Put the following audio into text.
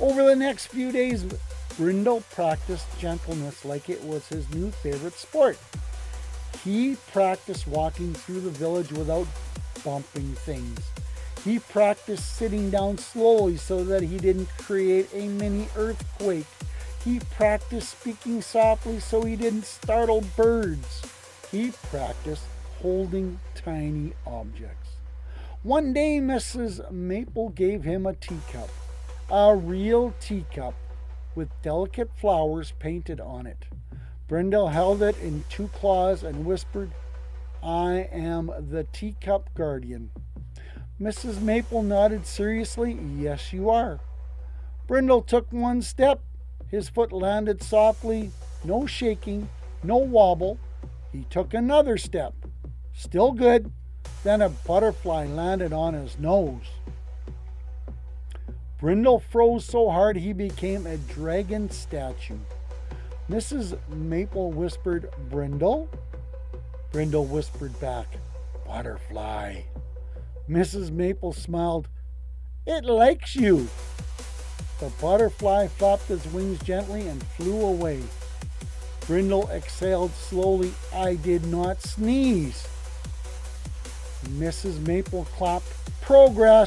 Over the next few days, Brindle practiced gentleness like it was his new favorite sport. He practiced walking through the village without bumping things. He practiced sitting down slowly so that he didn't create a mini earthquake. He practiced speaking softly so he didn't startle birds. He practiced holding tiny objects. One day, Mrs. Maple gave him a teacup, a real teacup with delicate flowers painted on it. Brindle held it in two claws and whispered, "I am the teacup guardian." Mrs. Maple nodded seriously, "Yes, you are." Brindle took one step. His foot landed softly, no shaking, no wobble. He took another step. Still good. Then a butterfly landed on his nose. Brindle froze so hard he became a dragon statue. Mrs. Maple whispered, "Brindle?" Brindle whispered back, "Butterfly." Mrs. Maple smiled, "It likes you." The butterfly flapped its wings gently and flew away. Brindle exhaled slowly, "I did not sneeze." Mrs. Maple clapped, "Progress!"